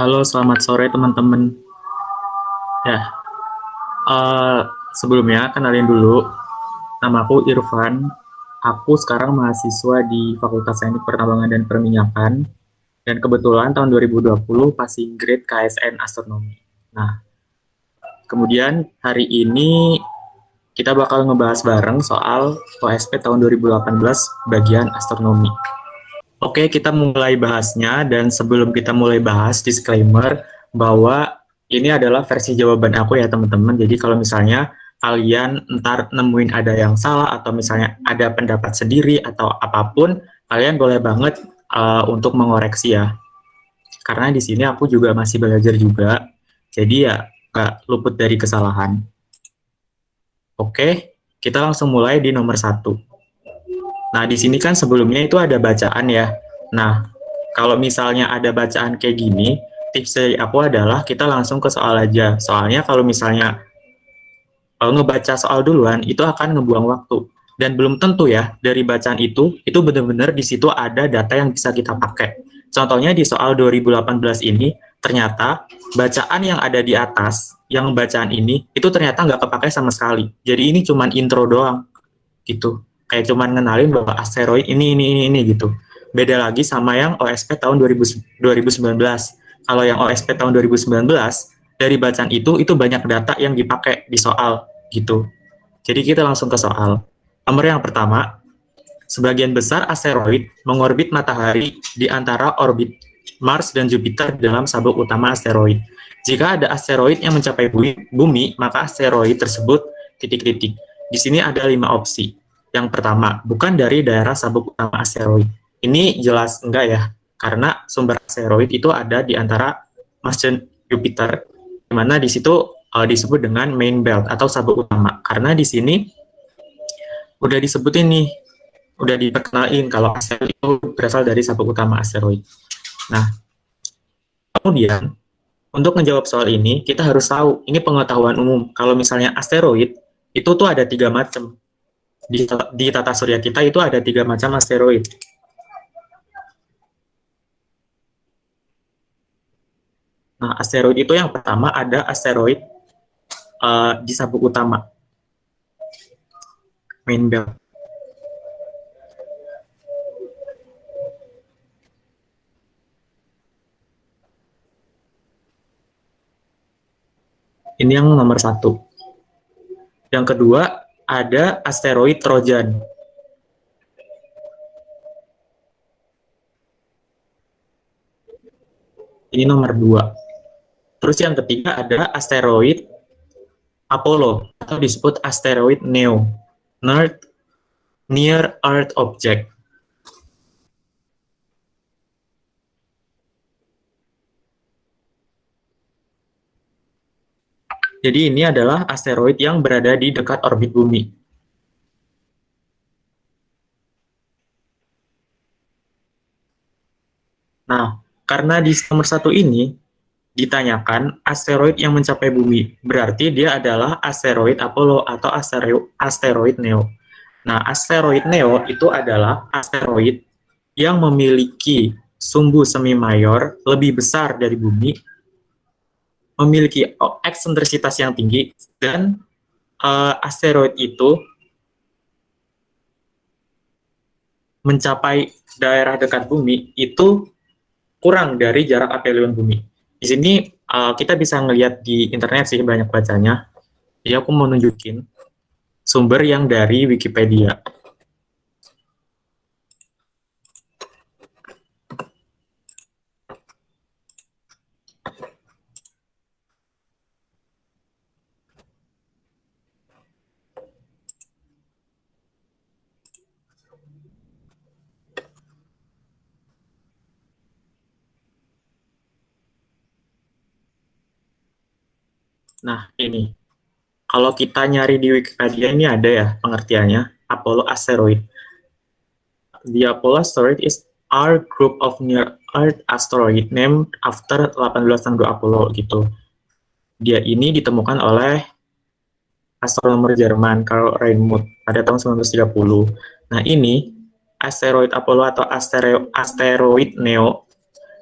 Halo, selamat sore teman-teman. Ya, eh, sebelumnya kenalin dulu, nama aku Irfan. Aku sekarang mahasiswa di Fakultas Teknik Pertambangan dan Perminyakan, dan kebetulan tahun 2020 passing grade KSN Astronomi. Nah, kemudian hari ini kita bakal ngebahas bareng soal OSP tahun 2018 bagian astronomi. Oke, kita mulai bahasnya, dan sebelum kita mulai bahas, disclaimer bahwa ini adalah versi jawaban aku ya teman-teman. Jadi kalau misalnya kalian ntar nemuin ada yang salah atau misalnya ada pendapat sendiri atau apapun, kalian boleh banget untuk mengoreksi ya. Karena di sini aku juga masih belajar juga, jadi ya gak luput dari kesalahan. Oke, kita langsung mulai di nomor 1. Nah, di sini kan sebelumnya itu ada bacaan ya. Nah, kalau misalnya ada bacaan kayak gini, tips dari aku adalah kita langsung ke soal aja. Soalnya kalau misalnya ngebaca soal duluan, itu akan ngebuang waktu. Dan belum tentu ya, dari bacaan itu benar-benar di situ ada data yang bisa kita pakai. Contohnya di soal 2018 ini, ternyata bacaan yang ada di atas, yang bacaan ini, itu ternyata nggak kepakai sama sekali. Jadi ini cuma intro doang, gitu. Kayak cuman ngenalin bahwa asteroid ini gitu. Beda lagi sama yang OSP tahun 2019. Kalau yang OSP tahun 2019, dari bacaan itu banyak data yang dipakai di soal gitu. Jadi kita langsung ke soal. Nomor yang pertama, sebagian besar asteroid mengorbit matahari di antara orbit Mars dan Jupiter dalam sabuk utama asteroid. Jika ada asteroid yang mencapai bumi, maka asteroid tersebut titik-titik. Di sini ada 5 opsi. Yang pertama, bukan dari daerah sabuk utama asteroid. Ini jelas enggak ya, karena sumber asteroid itu ada di antara Mars dan Jupiter, di mana di situ disebut dengan main belt atau sabuk utama. Karena di sini udah disebutin nih, udah diperkenalin kalau asteroid itu berasal dari sabuk utama asteroid. Nah, kemudian untuk menjawab soal ini, kita harus tahu, ini pengetahuan umum, kalau misalnya asteroid, itu tuh ada 3 macam. Di tata surya kita itu ada 3 macam asteroid. Nah, asteroid itu yang pertama ada asteroid di sabuk utama, main belt. Ini yang nomor 1. Yang kedua, ada asteroid Trojan. Ini nomor 2. Terus yang ketiga ada asteroid Apollo, atau disebut asteroid NEO, Near Earth Object. Jadi ini adalah asteroid yang berada di dekat orbit bumi. Nah, karena di nomor 1 ini ditanyakan asteroid yang mencapai bumi, berarti dia adalah asteroid Apollo atau asteroid NEO. Nah, asteroid NEO itu adalah asteroid yang memiliki sumbu semi mayor lebih besar dari bumi, memiliki eksentrisitas yang tinggi, dan asteroid itu mencapai daerah dekat bumi itu kurang dari jarak apelion bumi. Di sini kita bisa ngelihat di internet sih banyak bacanya. Jadi aku mau nunjukin sumber yang dari Wikipedia. Nah, ini. Kalau kita nyari di Wikipedia ini ada ya pengertiannya, Apollo asteroid. The Apollo asteroid is our group of near Earth asteroid named after 1862 Apollo gitu. Dia ini ditemukan oleh astronomer Jerman Karl Reinmuth pada tahun 1930. Nah, ini asteroid Apollo atau asteroid NEO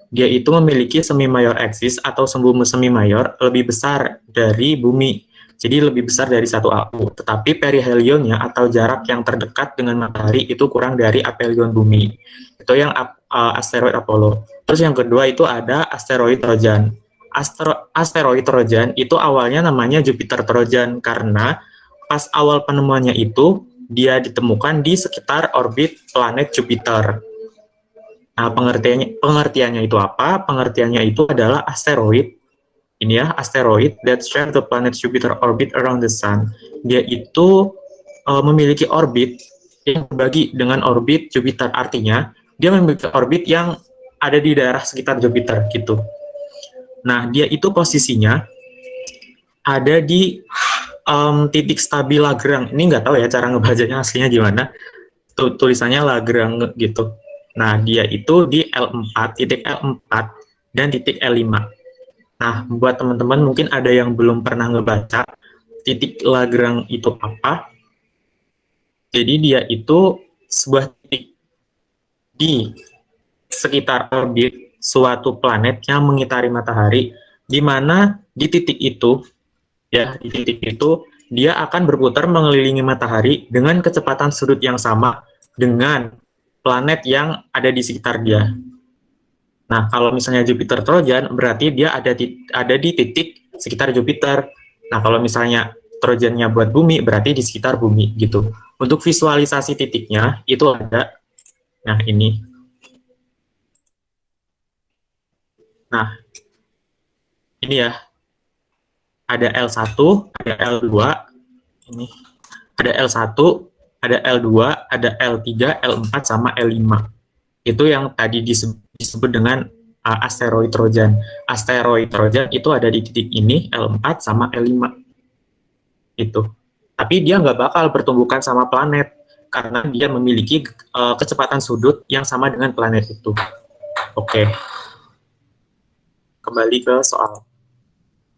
dia itu memiliki semi mayor axis atau semi mayor lebih besar dari bumi. Jadi lebih besar dari 1 AU. Tetapi perihelionnya atau jarak yang terdekat dengan matahari itu kurang dari aphelion bumi. Itu yang asteroid Apollo. Terus yang kedua itu ada asteroid Trojan. Asteroid Trojan itu awalnya namanya Jupiter Trojan karena pas awal penemuannya itu dia ditemukan di sekitar orbit planet Jupiter. Nah, pengertiannya itu apa? Pengertiannya itu adalah asteroid. Ini ya, asteroid that share the planet Jupiter orbit around the sun. Dia itu memiliki orbit yang berbagi dengan orbit Jupiter. Artinya, dia memiliki orbit yang ada di daerah sekitar Jupiter gitu. Nah, dia itu posisinya ada di titik stabil Lagrange. Ini nggak tahu ya cara ngebacanya aslinya gimana. Tulisannya Lagrange gitu. Nah, dia itu di L4, titik L4, dan titik L5. Nah, buat teman-teman mungkin ada yang belum pernah ngebaca titik Lagrange itu apa. Jadi dia itu sebuah titik di sekitar orbit suatu planet yang mengitari matahari, di mana di titik itu, ya, di titik itu, dia akan berputar mengelilingi matahari dengan kecepatan sudut yang sama dengan planet yang ada di sekitar dia. Nah, kalau misalnya Jupiter Trojan, berarti dia ada di titik sekitar Jupiter. Nah, kalau misalnya Trojannya buat bumi, berarti di sekitar bumi, gitu. Untuk visualisasi titiknya, itu ada, nah ini. Nah, ini ya, ada L1, ada L2, ini, ada L1, ada L2, ada L3, L4, sama L5. Itu yang tadi disebut dengan asteroid Trojan. Asteroid Trojan itu ada di titik ini, L4 sama L5. Itu. Tapi dia nggak bakal bertumbukan sama planet, karena dia memiliki kecepatan sudut yang sama dengan planet itu. Oke. Kembali ke soal.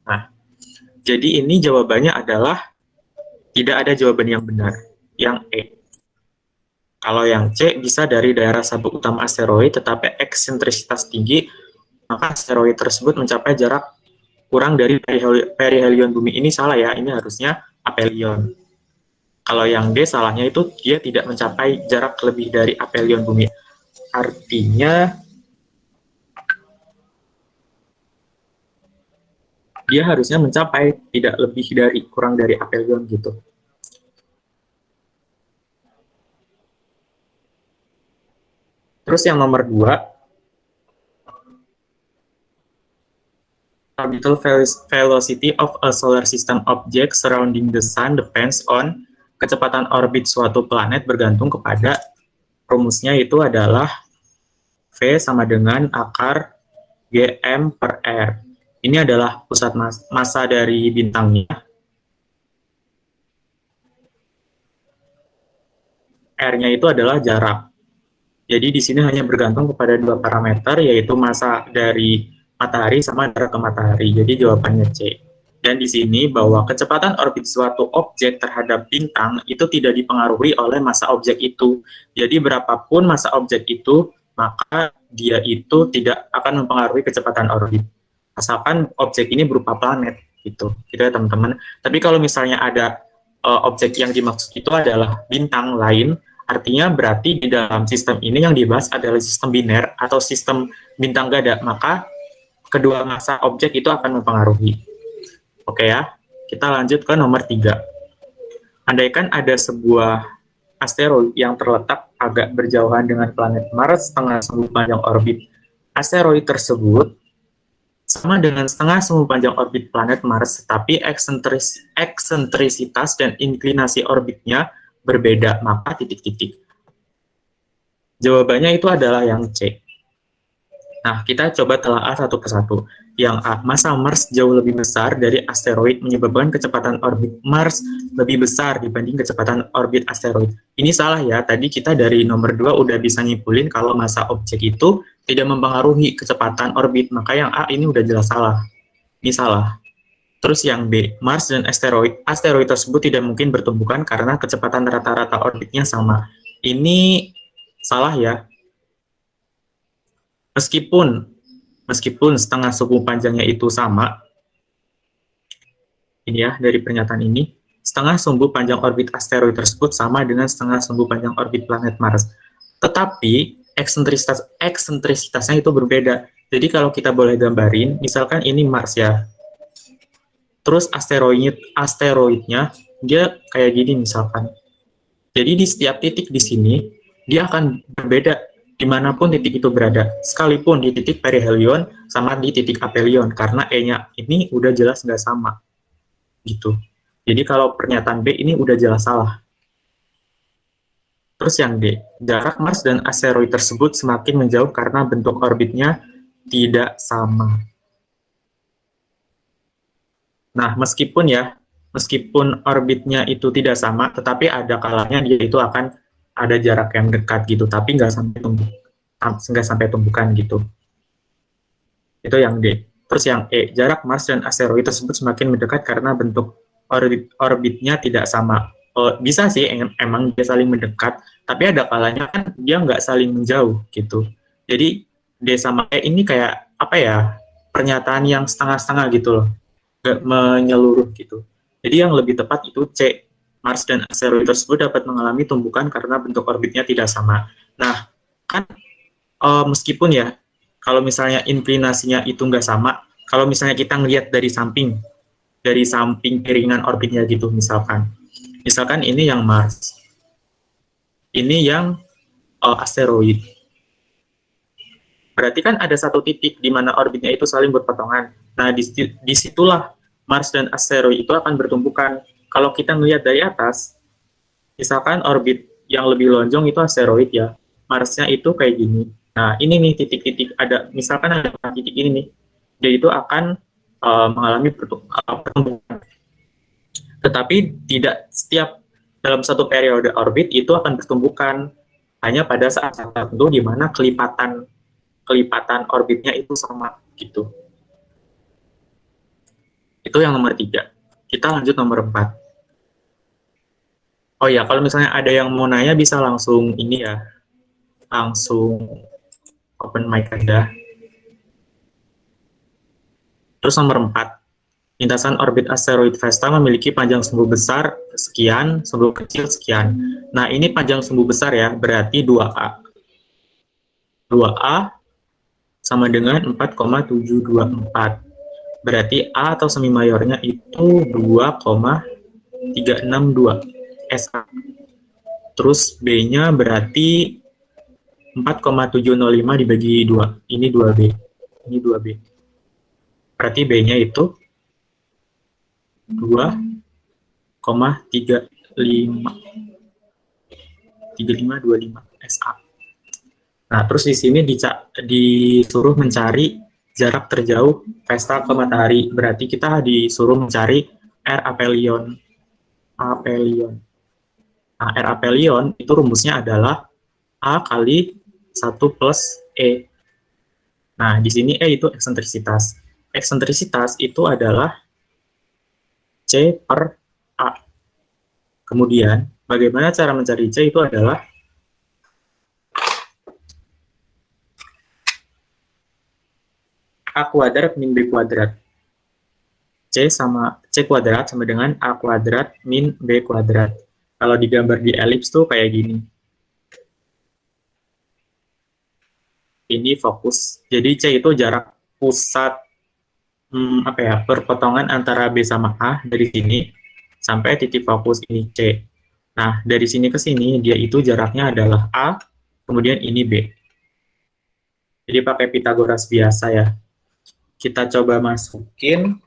Nah, jadi ini jawabannya adalah tidak ada jawaban yang benar. Yang E. Kalau yang C bisa dari daerah sabuk utama asteroid tetapi eksentrisitas tinggi, maka asteroid tersebut mencapai jarak kurang dari perihelion bumi. Ini salah ya, ini harusnya aphelion. Kalau yang D salahnya itu dia tidak mencapai jarak lebih dari aphelion bumi. Artinya dia harusnya mencapai tidak lebih dari kurang dari aphelion gitu. Terus yang nomor 2, orbital velocity of a solar system object surrounding the sun depends on, kecepatan orbit suatu planet bergantung kepada, rumusnya itu adalah V sama dengan akar Gm per R. Ini adalah pusat massa dari bintangnya. R-nya itu adalah jarak. Jadi di sini hanya bergantung kepada 2 parameter, yaitu massa dari matahari sama jarak ke matahari. Jadi jawabannya C. Dan di sini bahwa kecepatan orbit suatu objek terhadap bintang itu tidak dipengaruhi oleh massa objek itu. Jadi berapapun massa objek itu, maka dia itu tidak akan mempengaruhi kecepatan orbit. Asalkan objek ini berupa planet, gitu ya teman-teman. Tapi kalau misalnya ada objek yang dimaksud itu adalah bintang lain, artinya berarti di dalam sistem ini yang dibahas adalah sistem biner atau sistem bintang gada, maka kedua massa objek itu akan mempengaruhi. Oke ya, kita lanjut ke nomor 3. Andaikan ada sebuah asteroid yang terletak agak berjauhan dengan planet Mars setengah semu panjang orbit asteroid tersebut sama dengan setengah semu panjang orbit planet Mars, tetapi eksentrisitas dan inklinasi orbitnya berbeda, maka titik-titik. Jawabannya itu adalah yang C. Nah, kita coba telaah satu persatu. Yang A, massa Mars jauh lebih besar dari asteroid menyebabkan kecepatan orbit Mars lebih besar dibanding kecepatan orbit asteroid. Ini salah ya, tadi kita dari nomor 2 udah bisa nyimpulin kalau massa objek itu tidak mempengaruhi kecepatan orbit, maka yang A ini udah jelas salah. Ini salah. Terus yang B, Mars dan asteroid tersebut tidak mungkin bertumbukan karena kecepatan rata-rata orbitnya sama. Ini salah ya. Meskipun meskipun setengah sumbu panjangnya itu sama, ini ya dari pernyataan ini, setengah sumbu panjang orbit asteroid tersebut sama dengan setengah sumbu panjang orbit planet Mars. Tetapi eksentrisitasnya itu berbeda. Jadi kalau kita boleh gambarin, misalkan ini Mars ya, terus asteroidnya dia kayak gini misalkan. Jadi di setiap titik di sini dia akan berbeda dimanapun titik itu berada, sekalipun di titik perihelion sama di titik aphelion, karena E-nya ini udah jelas nggak sama gitu. Jadi kalau pernyataan B ini udah jelas salah. Terus yang D, jarak Mars dan asteroid tersebut semakin menjauh karena bentuk orbitnya tidak sama. Nah, meskipun orbitnya itu tidak sama, tetapi ada kalanya dia itu akan ada jarak yang dekat gitu, tapi nggak sampai tumbukan gitu. Itu yang D. Terus yang E, jarak Mars dan asteroid tersebut semakin mendekat karena bentuk orbitnya tidak sama. Bisa sih emang dia saling mendekat, tapi ada kalanya kan dia nggak saling menjauh gitu. Jadi D sama E ini kayak apa ya, pernyataan yang setengah-setengah gitu loh, nggak menyeluruh gitu. Jadi yang lebih tepat itu C, Mars dan asteroid tersebut dapat mengalami tumbukan karena bentuk orbitnya tidak sama. Nah, kan meskipun ya, kalau misalnya inklinasinya itu nggak sama, kalau misalnya kita ngelihat dari samping piringan orbitnya gitu, misalkan ini yang Mars, ini yang asteroid. Berarti kan ada satu titik di mana orbitnya itu saling berpotongan. Nah, disitulah Mars dan asteroid itu akan bertumbukan. Kalau kita ngelihat dari atas, misalkan orbit yang lebih lonjong itu asteroid ya, Marsnya itu kayak gini. Nah, ini nih titik-titik, misalkan ada titik ini nih, dia itu akan mengalami pertumbukan. Tetapi tidak setiap dalam satu periode orbit itu akan bertumbukan, hanya pada saat tertentu di mana kelipatan orbitnya itu sama gitu. Itu yang nomor 3. Kita lanjut nomor 4. Oh ya, kalau misalnya ada yang mau nanya bisa langsung ini ya, langsung open mic aja. Terus nomor 4, lintasan orbit asteroid Vesta memiliki panjang sumbu besar sekian, sumbu kecil sekian. Nah, ini panjang sumbu besar ya, berarti 2A. 2A sama dengan 4,724. Berarti A atau semi mayornya itu 2,362 SA. Terus B-nya berarti 4,705 dibagi 2. Ini 2B. Ini 2B. Berarti B-nya itu 2,3525 SA. Nah, terus di sini disuruh mencari jarak terjauh Vesta ke matahari. Berarti kita disuruh mencari R aphelion. Nah, R aphelion itu rumusnya adalah A kali 1 plus E. Nah, di sini E itu eksentrisitas. Eksentrisitas itu adalah C per A. Kemudian, bagaimana cara mencari C itu adalah A kuadrat min B kuadrat. C kuadrat sama dengan A kuadrat min B kuadrat. Kalau digambar di elips tuh kayak gini. Ini fokus. Jadi C itu jarak pusat perpotongan antara B sama A dari sini sampai titik fokus ini C. Nah, dari sini ke sini dia itu jaraknya adalah A, kemudian ini B. Jadi pakai Pitagoras biasa ya. Kita coba masukin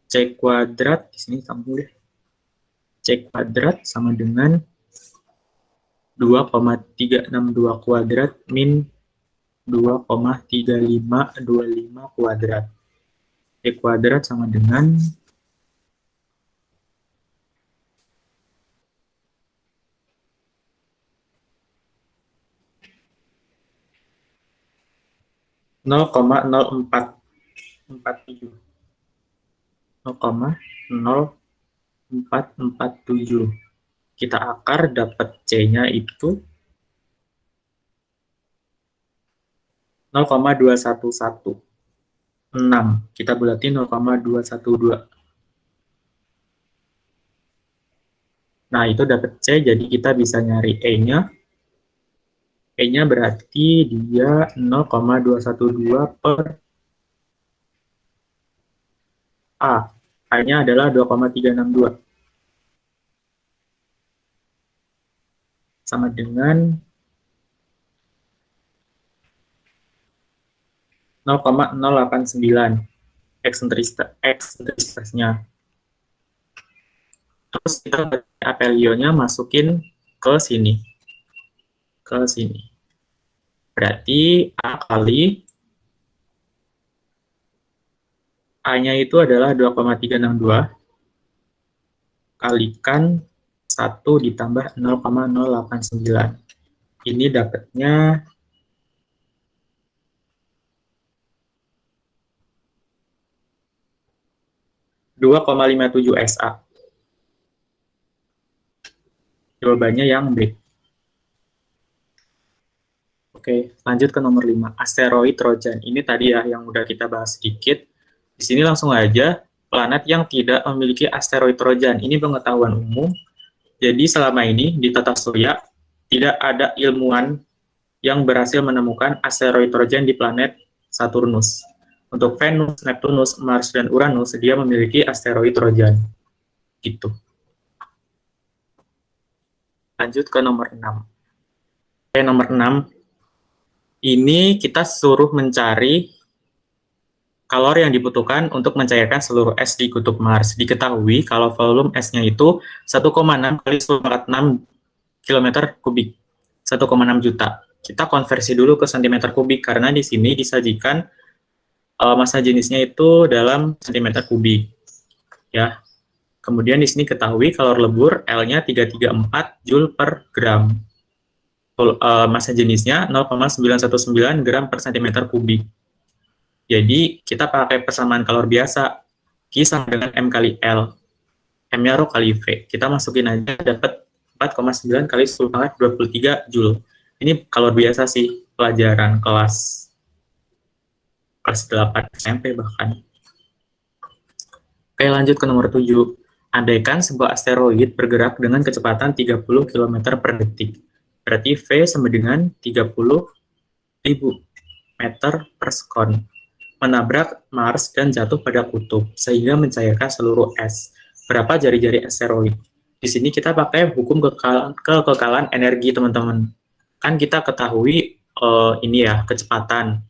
C kuadrat di sini tampil deh. C kuadrat sama dengan 2,362 kuadrat min 2,3525 kuadrat. C kuadrat sama dengan 0,0447. 0,0447. kita akar, dapat C-nya itu 0,211. 6. Kita bulatin 0,212. Nah, itu dapat C, jadi kita bisa nyari E-nya. E-nya berarti dia 0,212 per A. A-nya adalah 2,362. Sama dengan 0,089 eksentrisitasnya. Terus kita apelionya masukin ke sini. Ke sini. Berarti A kali A-nya itu adalah 2,362 kalikan 1 ditambah 0,089. Ini dapatnya 2,57 SA. Jawabannya yang B. Oke, lanjut ke nomor 5. Asteroid Trojan. Ini tadi ya yang udah kita bahas sedikit. Di sini langsung aja, planet yang tidak memiliki asteroid Trojan. Ini pengetahuan umum. Jadi selama ini di tata surya tidak ada ilmuwan yang berhasil menemukan asteroid Trojan di planet Saturnus. Untuk Venus, Neptunus, Mars, dan Uranus, dia memiliki asteroid Trojan. Gitu. Lanjut ke nomor 6. Nomor 6. Ini kita suruh mencari kalori yang dibutuhkan untuk mencairkan seluruh es di kutub Mars. Diketahui kalau volume esnya itu 1,6 kali 10⁻⁶ km kubik. 1,6 juta. Kita konversi dulu ke cm kubik karena di sini disajikan massa jenisnya itu dalam cm kubik. Ya. Kemudian di sini ketahui kalori lebur L-nya 334 Joule per gram. Massa jenisnya 0,919 gram per cm kubik. Jadi, kita pakai persamaan kalori biasa. Q sama dengan M kali L. M-nya rho kali V. Kita masukin aja, dapat 4,9 kali 10⁻23 Joule. Ini kalori biasa sih, pelajaran kelas 8 SMP bahkan. Oke, lanjut ke nomor 7. Andaikan sebuah asteroid bergerak dengan kecepatan 30 km per detik. Berarti V sama dengan 30.000 meter per sekon. Menabrak Mars dan jatuh pada kutub, sehingga mencairkan seluruh es. Berapa jari-jari asteroid? Di sini kita pakai hukum kekekalan energi, teman-teman. Kan kita ketahui ini ya, kecepatan.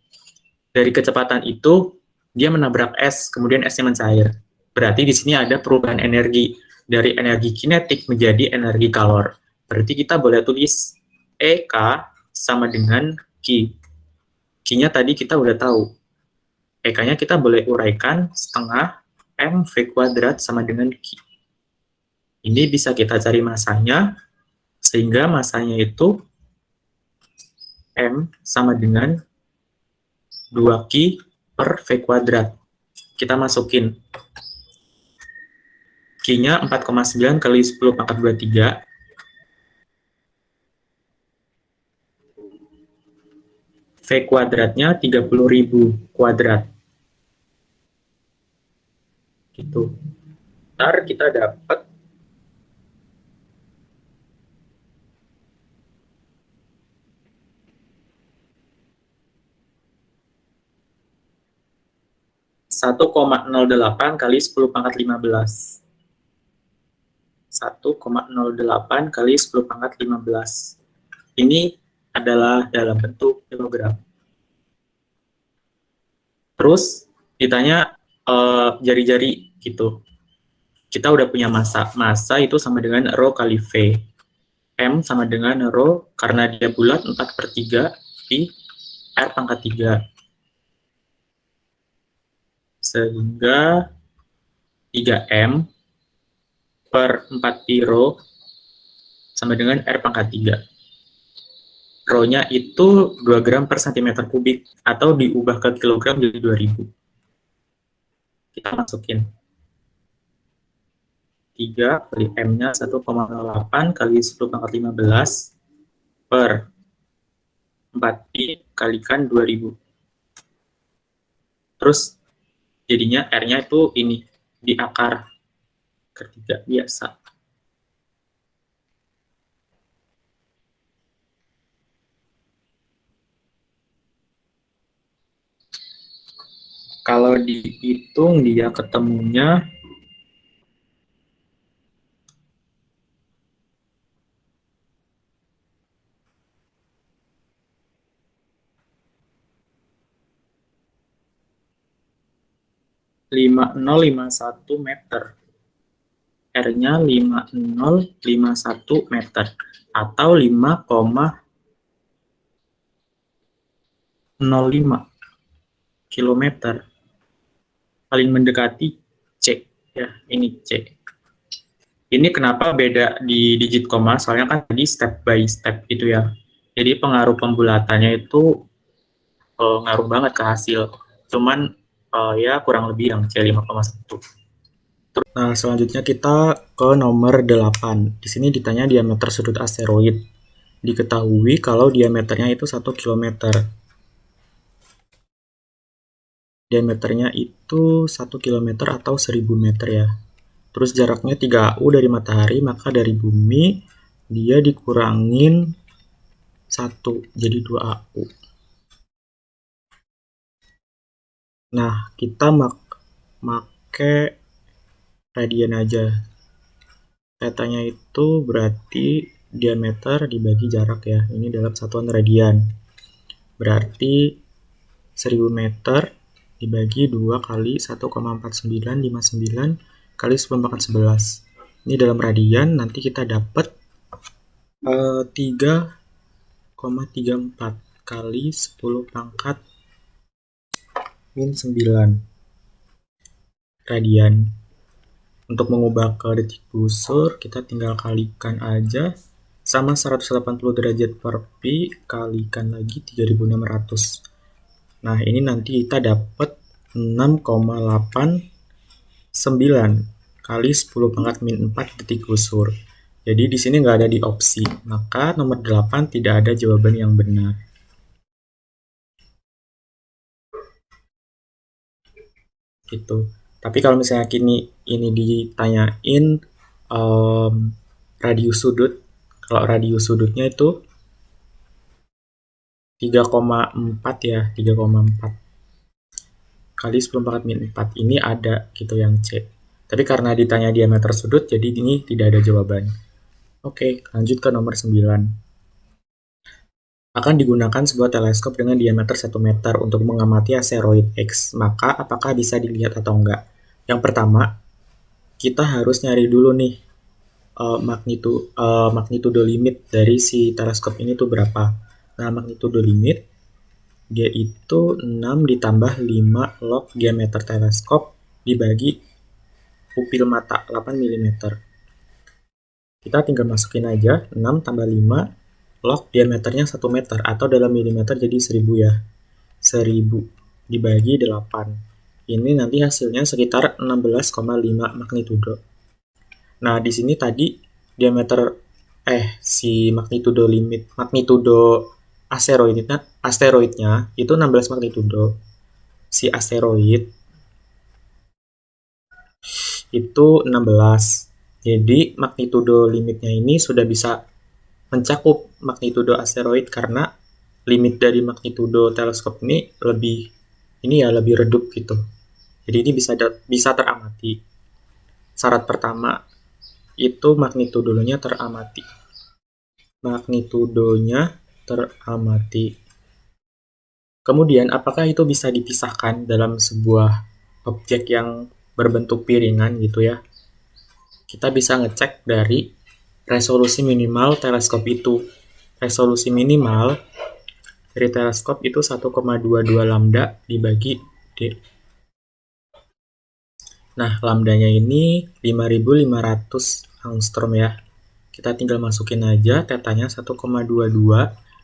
Dari kecepatan itu, dia menabrak es, kemudian esnya mencair. Berarti di sini ada perubahan energi. Dari energi kinetik menjadi energi kalor. Berarti kita boleh tulis EK sama dengan Q. Q-nya tadi kita udah tahu. EK-nya kita boleh uraikan setengah M V kuadrat sama dengan Q. Ini bisa kita cari masanya, sehingga masanya itu M sama dengan 2Q per V kuadrat. Kita masukin Q-nya 4,9 kali 10⁻23. V kuadratnya 30.000 kuadrat. Gitu. Ntar kita dapat satu koma 1,08 kali 10⁻15. 1,08 kali 10⁻15. Ini adalah dalam bentuk kilogram. Terus ditanya jari-jari gitu. Kita udah punya massa. Massa itu sama dengan rho kali V. M sama dengan rho karena dia bulat 4/3 di R pangkat 3. Sehingga 3M per 4 pi rho sama dengan R pangkat 3. Rho-nya itu 2 gram per cm kubik atau diubah ke kilogram jadi 2000. Kita masukin. 3 kali M-nya 1,08 kali 10 pangkat 15 per 4I kalikan 2000. Terus jadinya R-nya itu ini, di akar ketiga biasa. Kalau dihitung dia ketemunya 5051 meter. R-nya 5051 meter atau 5,05 kilometer. Paling mendekati C ya, ini C. Ini kenapa beda di digit koma? Soalnya kan tadi step by step gitu ya. Jadi pengaruh pembulatannya itu ngaruh banget ke hasil. Cuman ya kurang lebih yang C5,1. Nah, selanjutnya kita ke nomor 8. Di sini ditanya diameter sudut asteroid. Diketahui kalau diameternya itu 1 km. Diameternya itu 1 km atau 1000 meter ya. Terus jaraknya 3 AU dari matahari, maka dari bumi dia dikurangin 1, jadi 2 AU. Nah, kita make radian aja. Petanya itu berarti diameter dibagi jarak ya. Ini dalam satuan radian. Berarti 1000 meter dibagi 2 kali 1,4959 kali 10 pangkat 11. Ini dalam radian, nanti kita dapat 3,34 kali 10 pangkat min 9 radian. Untuk mengubah ke detik busur, kita tinggal kalikan aja sama 180 derajat per pi kalikan lagi 3600. Nah, ini nanti kita dapat 6,89 kali 10 pangkat min 4 detik busur. Jadi di sini nggak ada di opsi, maka nomor 8 tidak ada jawaban yang benar. Gitu. Tapi kalau misalnya ini ditanyain radius sudut, kalau radius sudutnya itu 3,4 ya, 3,4 kali 10 pangkat min 4. Ini ada gitu yang C. Tapi karena ditanya diameter sudut, jadi ini tidak ada jawaban. Oke, lanjut ke nomor 9. Akan digunakan sebuah teleskop dengan diameter 1 meter untuk mengamati asteroid X. Maka apakah bisa dilihat atau enggak? Yang pertama, kita harus nyari dulu nih magnitudo limit dari si teleskop ini tuh berapa. Nah, magnitudo limit dia itu 6 ditambah 5 log diameter teleskop dibagi pupil mata 8 mm. Kita tinggal masukin aja 6 tambah 5 log diameternya 1 meter atau dalam milimeter jadi 1000 ya. 1000 dibagi 8. Ini nanti hasilnya sekitar 16,5 magnitudo. Nah, di sini tadi diameter si magnitudo asteroidnya itu 16 magnitudo. Si asteroid itu 16. Jadi magnitudo limitnya ini sudah bisa mencakup magnitudo asteroid karena limit dari magnitudo teleskop ini lebih redup gitu. Jadi ini bisa teramati. Syarat pertama itu magnitudonya teramati. Kemudian apakah itu bisa dipisahkan dalam sebuah objek yang berbentuk piringan gitu ya? Kita bisa ngecek dari resolusi minimal teleskop itu. Resolusi minimal dari teleskop itu 1,22 lambda dibagi D. Nah, lambdanya ini 5500 angstrom ya. Kita tinggal masukin aja tetanya 1,22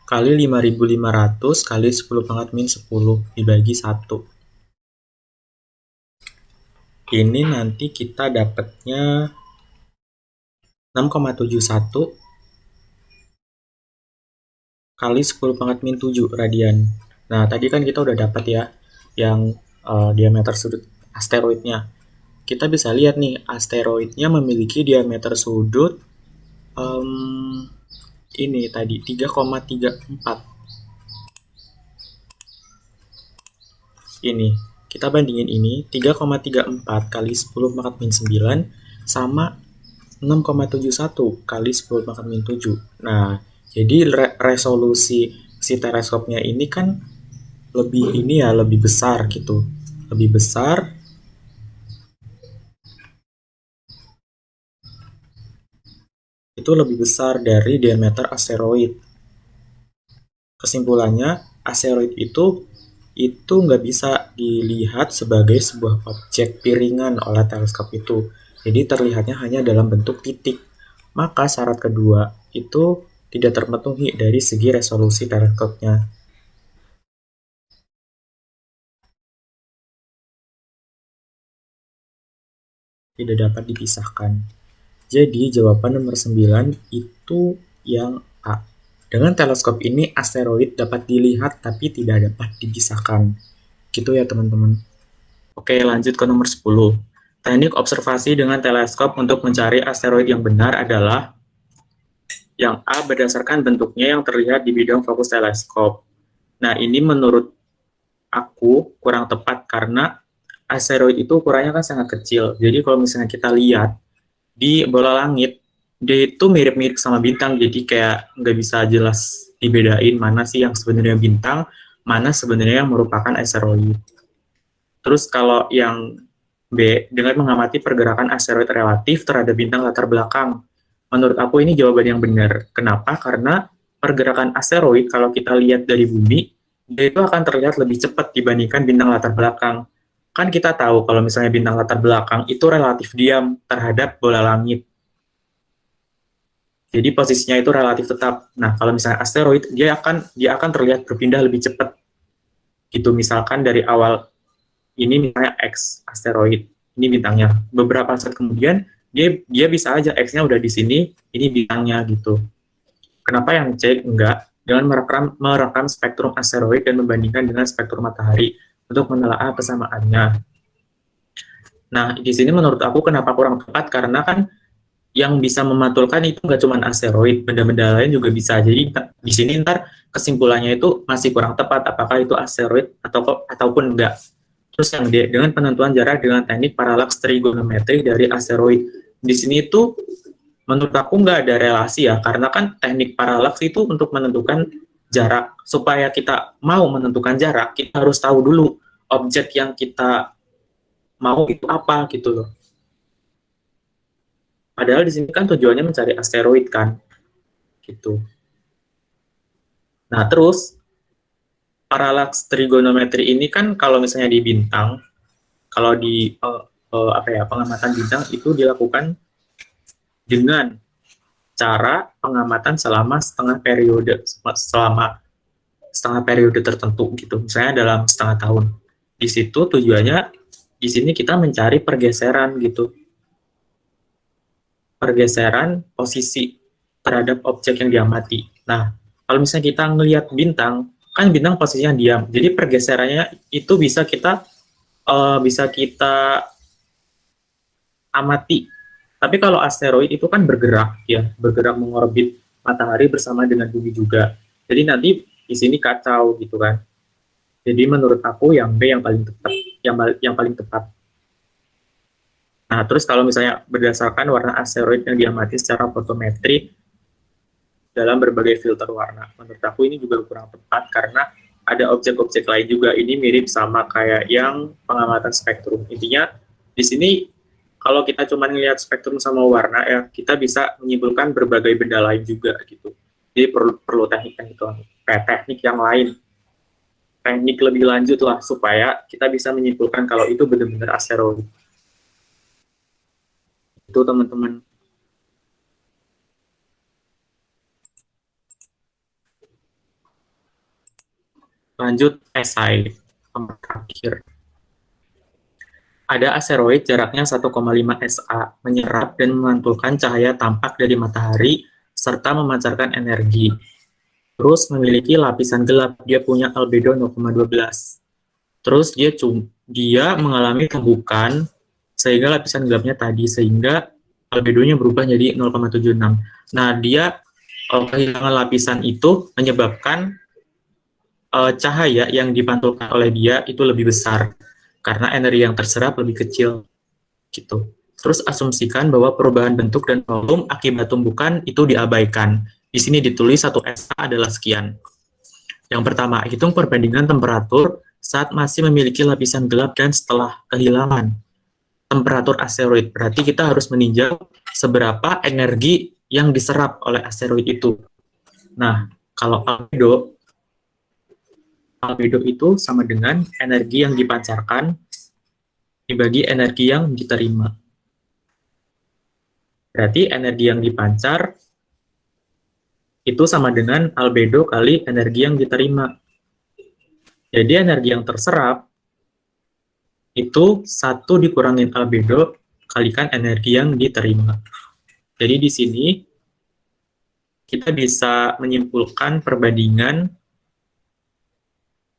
kali 5500 kali 10 pangkat min 10 dibagi 1. Ini nanti kita dapatnya 6,71 kali 10 pangkat min 7 radian. Nah, tadi kan kita udah dapat ya yang diameter sudut asteroidnya. Kita bisa lihat nih, asteroidnya memiliki diameter sudut ini tadi 3,34. Ini, kita bandingin ini 3,34 kali 10 pangkat min 9 sama 6,71 kali 10 pangkat min 7. Nah, jadi resolusi si teleskopnya ini kan lebih ini ya, lebih besar gitu. Lebih besar, itu lebih besar dari diameter asteroid. Kesimpulannya, asteroid itu nggak bisa dilihat sebagai sebuah objek piringan oleh teleskop itu. Jadi terlihatnya hanya dalam bentuk titik. Maka syarat kedua itu tidak terpenuhi dari segi resolusi teleskopnya. Tidak dapat dipisahkan. Jadi jawaban nomor 9 itu yang A. Dengan teleskop ini asteroid dapat dilihat tapi tidak dapat dipisahkan. Gitu ya teman-teman. Oke, lanjut ke nomor 10. Teknik observasi dengan teleskop untuk mencari asteroid yang benar adalah yang A berdasarkan bentuknya yang terlihat di bidang fokus teleskop. Nah, ini menurut aku kurang tepat karena asteroid itu ukurannya kan sangat kecil. Jadi kalau misalnya kita lihat di bola langit, dia itu mirip-mirip sama bintang, jadi kayak nggak bisa jelas dibedain mana sih yang sebenarnya bintang, mana sebenarnya yang merupakan asteroid. Terus kalau yang B, dengan mengamati pergerakan asteroid relatif terhadap bintang latar belakang. Menurut aku ini jawaban yang benar. Kenapa? Karena pergerakan asteroid kalau kita lihat dari bumi, dia itu akan terlihat lebih cepat dibandingkan bintang latar belakang. Kan kita tahu kalau misalnya bintang latar belakang itu relatif diam terhadap bola langit. Jadi posisinya itu relatif tetap. Nah, kalau misalnya asteroid, dia akan terlihat berpindah lebih cepat. Gitu misalkan dari awal ini misalnya X asteroid, ini bintangnya. Beberapa saat kemudian dia bisa aja X-nya udah di sini, ini bintangnya gitu. Kenapa yang C enggak? Dengan merekam spektrum asteroid dan membandingkan dengan spektrum matahari untuk menelaah kesamaannya. Nah, di sini menurut aku kenapa kurang tepat karena kan yang bisa memantulkan itu nggak cuma asteroid, benda-benda lain juga bisa. Jadi di sini ntar kesimpulannya itu masih kurang tepat apakah itu asteroid ataupun enggak. Terus yang D, dengan penentuan jarak dengan teknik paralaks trigonometri dari asteroid. Di sini itu menurut aku nggak ada relasi ya, karena kan teknik paralaks itu untuk menentukan jarak. Supaya kita mau menentukan jarak, kita harus tahu dulu objek yang kita mau itu apa gitu loh. Padahal di sini kan tujuannya mencari asteroid kan, gitu. Nah terus paralaks trigonometri ini kan kalau misalnya di bintang, kalau di apa ya pengamatan bintang itu dilakukan dengan cara pengamatan selama setengah periode tertentu gitu, misalnya dalam setengah tahun. Di situ tujuannya di sini kita mencari pergeseran gitu, pergeseran posisi terhadap objek yang diamati. Nah, kalau misalnya kita ngelihat bintang, kan bintang posisinya diam, jadi pergeserannya itu bisa kita amati. Tapi kalau asteroid itu kan bergerak ya, bergerak mengorbit matahari bersama dengan bumi juga. Jadi nanti di sini kacau gitu kan. Jadi menurut aku yang B yang paling tepat, yang paling tepat. Nah, terus kalau misalnya berdasarkan warna asteroid yang diamati secara fotometri dalam berbagai filter warna, menurut aku ini juga kurang tepat karena ada objek-objek lain juga. Ini mirip sama kayak yang pengamatan spektrum. Intinya di sini kalau kita cuma melihat spektrum sama warna ya, kita bisa menyimpulkan berbagai benda lain juga gitu. Jadi perlu teknik yang lain, teknik lebih lanjut lah supaya kita bisa menyimpulkan kalau itu benar-benar asteroid. Itu teman-teman. Lanjut esai terakhir. Ada asteroid jaraknya 1,5 SA, menyerap dan memantulkan cahaya tampak dari matahari, serta memancarkan energi. Terus memiliki lapisan gelap, dia punya albedo 0,12. Terus dia mengalami tumbukan sehingga lapisan gelapnya tadi, sehingga albedonya berubah jadi 0,76. Nah, dia kehilangan lapisan itu menyebabkan cahaya yang dipantulkan oleh dia itu lebih besar karena energi yang terserap lebih kecil gitu. Terus asumsikan bahwa perubahan bentuk dan volume akibat tumbukan itu diabaikan. Di sini ditulis 1SA adalah sekian. Yang pertama, hitung perbandingan temperatur saat masih memiliki lapisan gelap dan setelah kehilangan temperatur asteroid. Berarti kita harus meninjau seberapa energi yang diserap oleh asteroid itu. Nah, kalau albedo itu sama dengan energi yang dipancarkan dibagi energi yang diterima. Berarti energi yang dipancar itu sama dengan albedo kali energi yang diterima. Jadi energi yang terserap itu 1 dikurangin albedo kalikan energi yang diterima. Jadi di sini kita bisa menyimpulkan perbandingan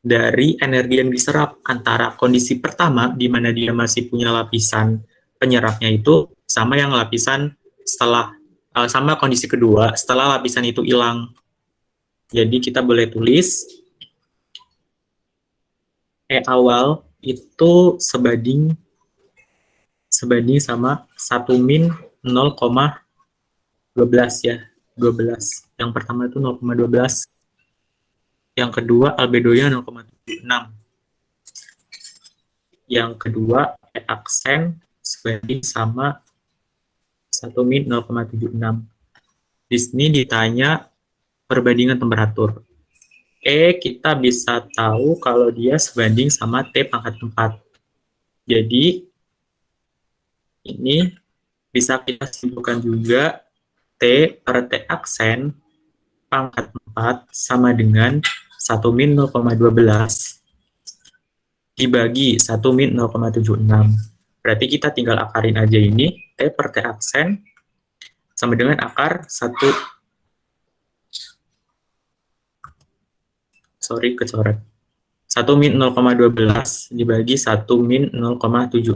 dari energi yang diserap antara kondisi pertama di mana dia masih punya lapisan penyerapnya itu sama yang lapisan sama kondisi kedua setelah lapisan itu hilang. Jadi kita boleh tulis E awal itu sebanding sama 1 min 0,12 ya. 12. Yang pertama itu 0,12. Yang kedua albedonya 0,76. Yang kedua E aksen sebanding sama 1 min 0,76. Di sini ditanya perbandingan temperatur. Kita bisa tahu kalau dia sebanding sama T pangkat 4. Jadi, ini bisa kita simpulkan juga T per T aksen pangkat 4 sama dengan 1 min 0,12 dibagi 1 min 0,76. Berarti kita tinggal akarin aja ini, T per T aksen sama dengan akar 1 kecoret. 1 min 0,12 dibagi 1 min 0,76.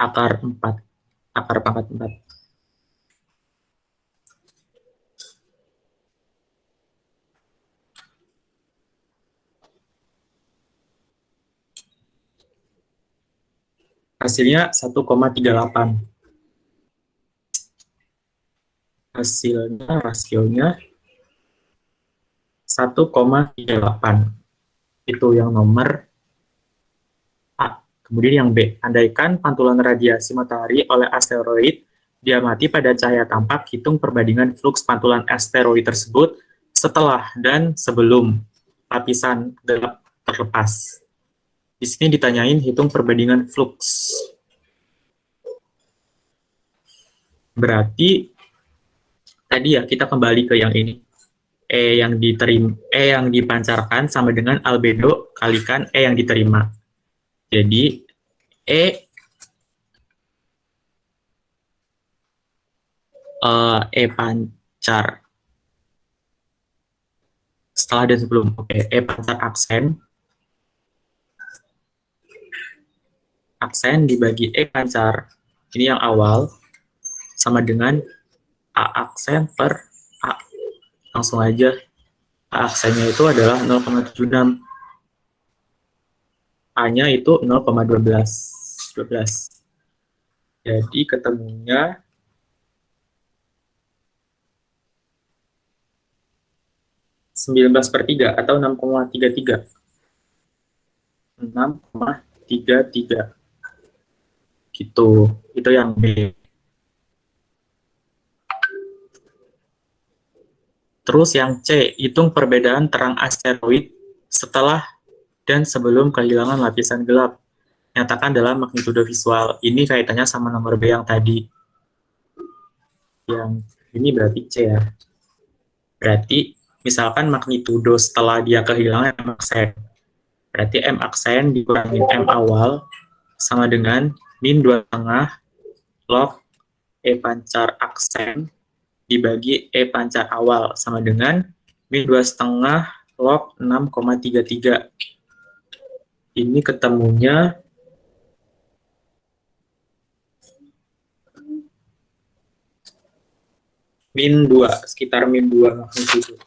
Akar 4. Akar pangkat 4. Hasilnya 1,38. Rasionya 1,38. Itu yang nomor A. Kemudian yang B, andaikan pantulan radiasi matahari oleh asteroid diamati pada cahaya tampak, hitung perbandingan fluks pantulan asteroid tersebut setelah dan sebelum lapisan gelap terlepas. Di sini ditanyain hitung perbandingan fluks. Berarti tadi ya kita kembali ke yang ini. yang dipancarkan sama dengan albedo kalikan yang diterima. Jadi pancar setelah dan sebelum. Pancar aksen dibagi pancar ini yang awal sama dengan A aksen per A. Langsung aja, aksennya itu adalah 0,76. A-nya itu 0,12. Jadi ketemunya 19/3 atau 6,33. 6,33. Gitu. Itu yang B. Terus yang C, hitung perbedaan terang asteroid setelah dan sebelum kehilangan lapisan gelap. Nyatakan dalam magnitudo visual. Ini kaitannya sama nomor B yang tadi. Yang ini berarti C ya. Berarti misalkan magnitudo setelah dia kehilangan aksen. Berarti M aksen dikurangin M awal sama dengan min 2,5 log E pancar aksen dibagi E pancar awal sama dengan min 2,5 log 6,33. Ini ketemunya min 2, sekitar min 2 magnitudo.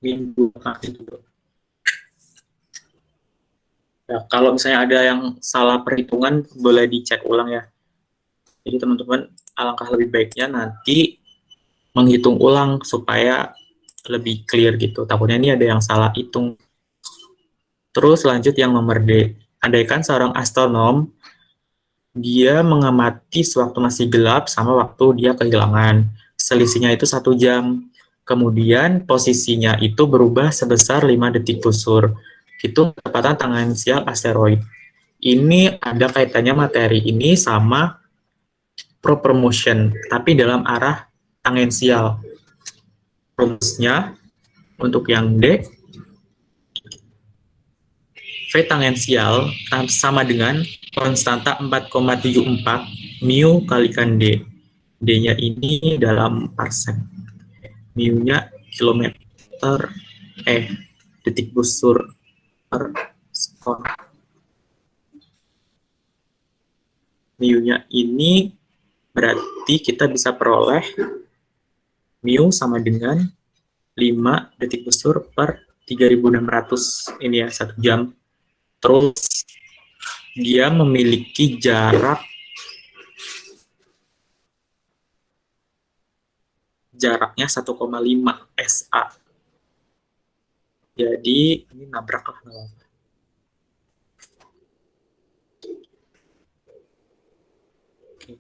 Min 2 magnitudo. Ya, kalau misalnya ada yang salah perhitungan, boleh dicek ulang ya. Jadi teman-teman, alangkah lebih baiknya nanti menghitung ulang supaya lebih clear gitu. Takutnya ini ada yang salah hitung. Terus lanjut yang nomor D. Andaikan seorang astronom dia mengamati sewaktu masih gelap sama waktu dia kehilangan. Selisihnya itu 1 jam. Kemudian posisinya itu berubah sebesar 5 detik busur. Itu kecepatan tangensial asteroid. Ini ada kaitannya materi ini sama proper motion, tapi dalam arah tangensial. Rumusnya untuk yang D, V tangensial sama dengan konstanta 4,74 mu kalikan D. D-nya ini dalam parsec. Mu-nya kilometer, detik busur per sekon. Mu-nya ini berarti kita bisa peroleh mu sama dengan 5 detik busur per 3.600. Ini ya, 1 jam. Terus dia memiliki jaraknya 1,5 SA. Jadi ini nabrak lah. Oke.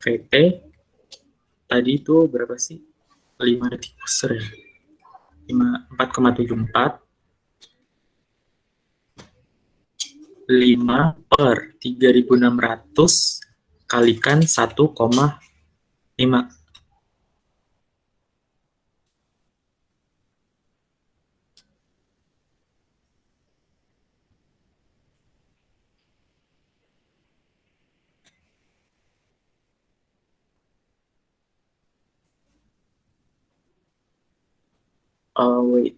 VT tadi itu berapa sih? 5 detik busur ya. 4,74 5 per 3.600 kalikan 1,5. Wait.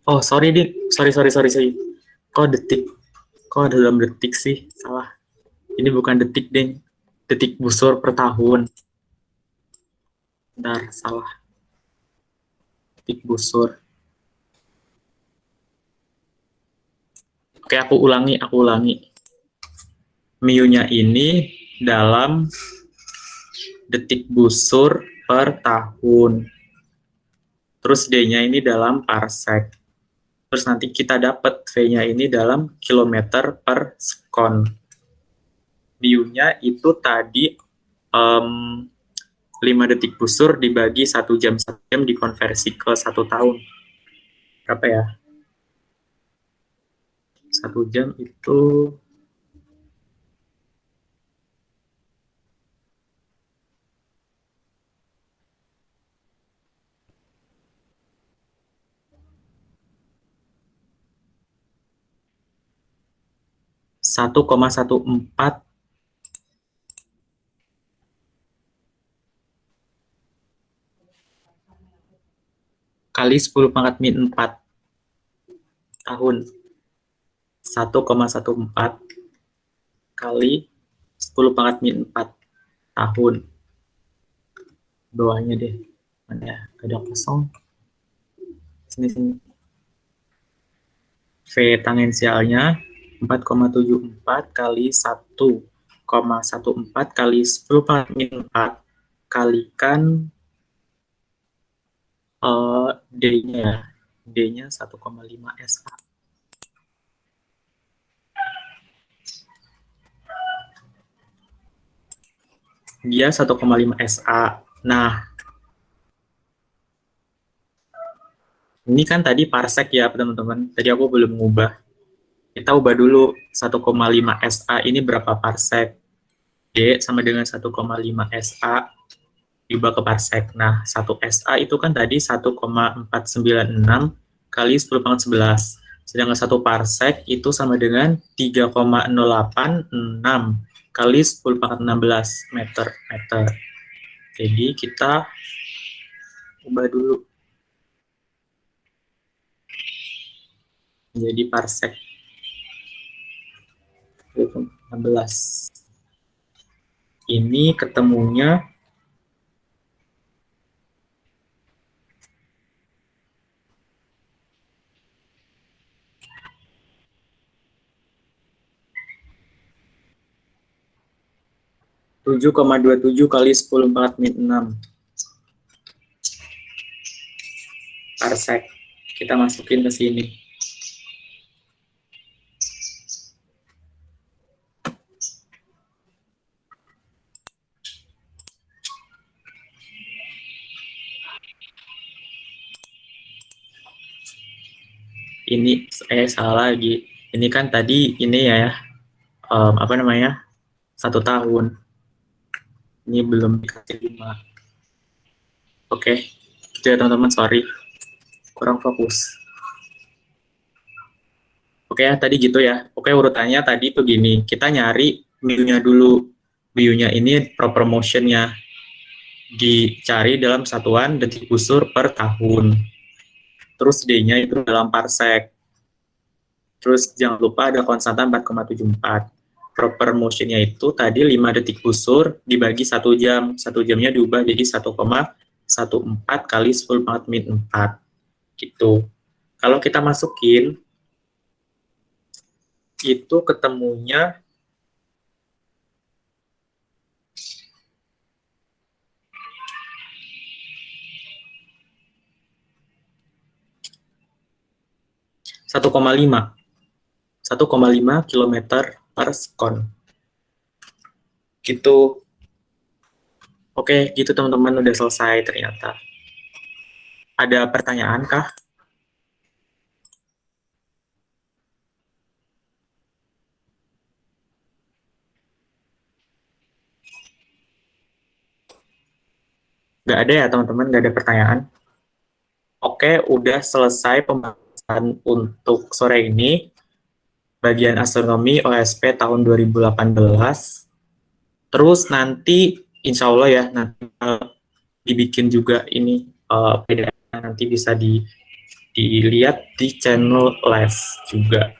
Oh, sorry, Dik. Sorry. Kok detik? Kok dalam detik sih? Salah. Ini bukan detik, Ding. Detik busur per tahun. Bentar, salah. Detik busur. Oke, aku ulangi. Mu-nya ini dalam detik busur per tahun. Terus D-nya ini dalam parsec. Terus nanti kita dapat V-nya ini dalam kilometer per sekon. Mu-nya itu tadi 5 detik busur dibagi 1 jam. 1 jam dikonversi ke 1 tahun. Berapa ya? 1 jam itu 1,14 kali 10 pangkat min 4 tahun. 1,14 kali 10 pangkat min 4 tahun. Bawahnya deh. Mana ya? Ada kosong. Sini. V tangensialnya 4,74 kali 1,14 kali 10 pangkat min 4 kalikan D-nya. D-nya 1,5 SA. dia 1,5 SA. Nah, ini kan tadi parsec ya teman-teman. Tadi aku belum mengubah. Kita ubah dulu 1,5 SA ini berapa parsec. D sama dengan 1,5 SA diubah ke parsec. Nah, 1 SA itu kan tadi 1,496 kali 10 pangkat 11. Sedangkan 1 parsec itu sama dengan 3,086 kali 10 pangkat 16 meter. Jadi kita ubah dulu menjadi parsec 16. Ini ketemunya 7,27 kali 10 pangkat min 6 parsec. Kita masukin ke sini. Ini salah lagi. Ini kan tadi ini ya, apa namanya, 1 tahun. Ini belum dikasih 5. Oke, gitu ya teman-teman, sorry. Kurang fokus. Oke, tadi gitu ya. Oke, urutannya tadi tuh gini. Kita nyari mu-nya dulu. Mu-nya ini proper motion-nya. Dicari dalam satuan detik busur per tahun. Terus D-nya itu dalam parsec. Terus jangan lupa ada konstanta 4,74. Proper motion-nya itu tadi 5 detik busur dibagi 1 jam. 1 jamnya diubah jadi 1,14 kali 10 pangkat min 4. Gitu. Kalau kita masukin, itu ketemunya 1,5 km per sekon. Gitu. Oke, gitu teman-teman, udah selesai ternyata. Ada pertanyaan kah? Nggak ada ya teman-teman, nggak ada pertanyaan. Oke, udah selesai pembahasan untuk sore ini. Bagian astronomi OSP tahun 2018. Terus nanti insya Allah ya, nanti dibikin juga ini PDF nanti bisa dilihat di channel Les juga.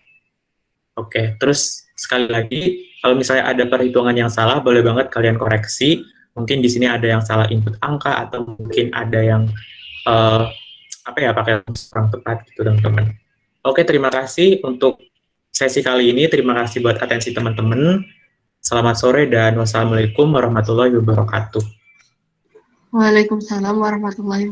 Oke, terus sekali lagi, kalau misalnya ada perhitungan yang salah, boleh banget kalian koreksi. Mungkin di sini ada yang salah input angka, atau mungkin ada yang pakai kurang tepat gitu teman-teman. Oke, terima kasih untuk sesi kali ini. Terima kasih buat atensi teman-teman. Selamat sore dan wassalamualaikum warahmatullahi wabarakatuh. Waalaikumsalam warahmatullahi wabarakatuh.